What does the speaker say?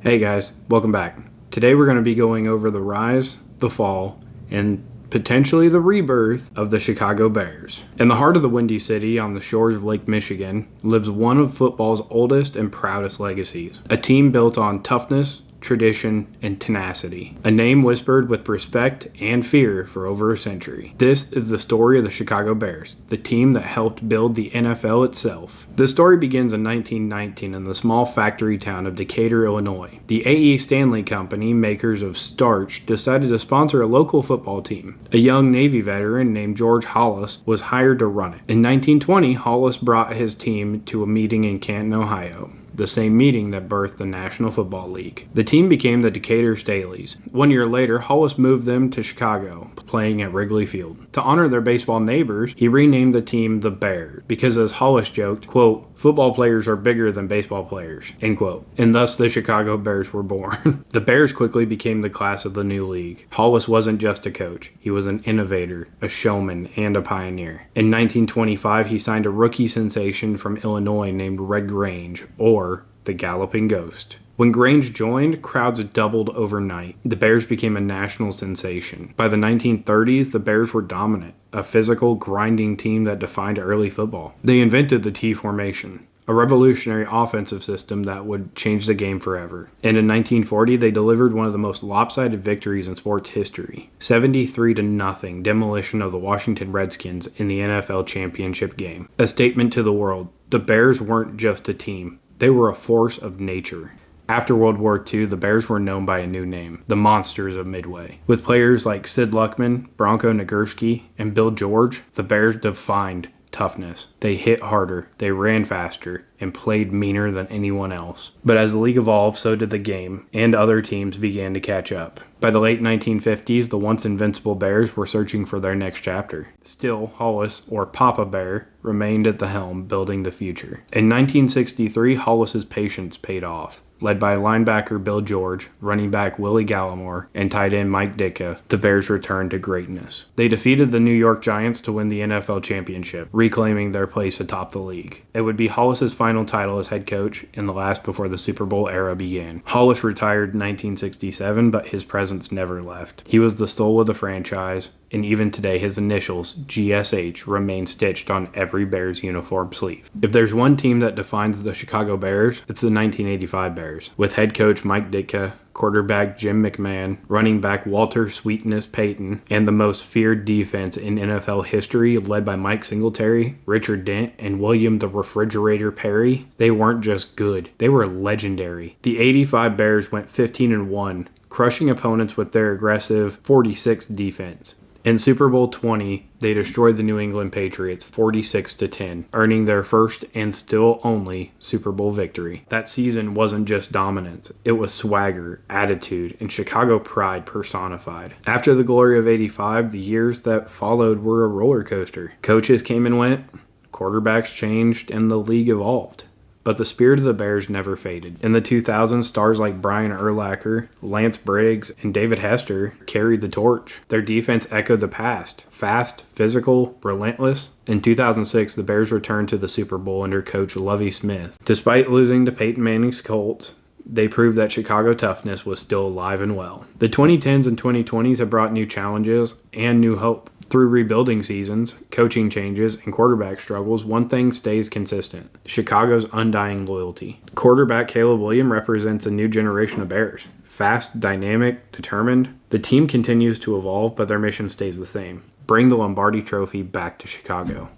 Hey guys, welcome back. Today we're going to be going over the rise, the fall, and potentially the rebirth of the Chicago Bears. In the heart of the Windy City on the shores of Lake Michigan lives one of football's oldest and proudest legacies. A team built on toughness, tradition, and tenacity. A name whispered with respect and fear for over a century. This is the story of the Chicago Bears, the team that helped build the NFL itself. The story begins in 1919 in the small factory town of Decatur, Illinois. The A.E. Stanley Company, makers of starch, decided to sponsor a local football team. A young Navy veteran named George Hollis was hired to run it. In 1920, Hollis brought his team to a meeting in Canton, Ohio, the same meeting that birthed the National Football League. The team became the Decatur Staleys. 1 year later, Hollis moved them to Chicago, playing at Wrigley Field. To honor their baseball neighbors, he renamed the team the Bears, because as Hollis joked, quote, "Football players are bigger than baseball players," end quote. And thus the Chicago Bears were born. The Bears quickly became the class of the new league. Hollis wasn't just a coach. He was an innovator, a showman, and a pioneer. In 1925, he signed a rookie sensation from Illinois named Red Grange, or the Galloping Ghost. When Grange joined, crowds doubled overnight. The Bears became a national sensation. By the 1930s, the Bears were dominant, a physical, grinding team that defined early football. They invented the T formation, a revolutionary offensive system that would change the game forever. And in 1940, they delivered one of the most lopsided victories in sports history, 73-0 demolition of the Washington Redskins in the NFL championship game. A statement to the world: the Bears weren't just a team. They were a force of nature. After World War II, the Bears were known by a new name, the Monsters of Midway. With players like Sid Luckman, Bronco Nagurski, and Bill George, the Bears defined toughness. They hit harder, they ran faster, and played meaner than anyone else. But as the league evolved, so did the game, and other teams began to catch up. By the late 1950s, the once invincible Bears were searching for their next chapter. Still, Hollis, or Papa Bear, remained at the helm, building the future. In 1963, Hollis's patience paid off. Led by linebacker Bill George, running back Willie Gallimore, and tight end Mike Ditka, the Bears returned to greatness. They defeated the New York Giants to win the NFL championship, reclaiming their place atop the league. It would be Hollis's final title as head coach and the last before the Super Bowl era began. Hollis retired in 1967, but his presence never left. He was the soul of the franchise, and even today his initials, GSH, remain stitched on every Bears uniform sleeve. If there's one team that defines the Chicago Bears, it's the 1985 Bears. With head coach Mike Ditka, quarterback Jim McMahon, running back Walter Sweetness Payton, and the most feared defense in NFL history led by Mike Singletary, Richard Dent, and William the Refrigerator Perry, they weren't just good, they were legendary. The 85 Bears went 15-1, crushing opponents with their aggressive 46 defense. In Super Bowl 20, they destroyed the New England Patriots 46-10, earning their first and still only Super Bowl victory. That season wasn't just dominance, it was swagger, attitude, and Chicago pride personified. After the glory of 85, the years that followed were a roller coaster. Coaches came and went, quarterbacks changed, and the league evolved. But the spirit of the Bears never faded. In the 2000s, stars like Brian Urlacher, Lance Briggs, and David Hester carried the torch. Their defense echoed the past. Fast, physical, relentless. In 2006, the Bears returned to the Super Bowl under coach Lovie Smith. Despite losing to Peyton Manning's Colts, they proved that Chicago toughness was still alive and well. The 2010s and 2020s have brought new challenges and new hope. Through rebuilding seasons, coaching changes, and quarterback struggles, one thing stays consistent: Chicago's undying loyalty. Quarterback Caleb Williams represents a new generation of Bears. Fast, dynamic, determined. The team continues to evolve, but their mission stays the same: bring the Lombardi Trophy back to Chicago.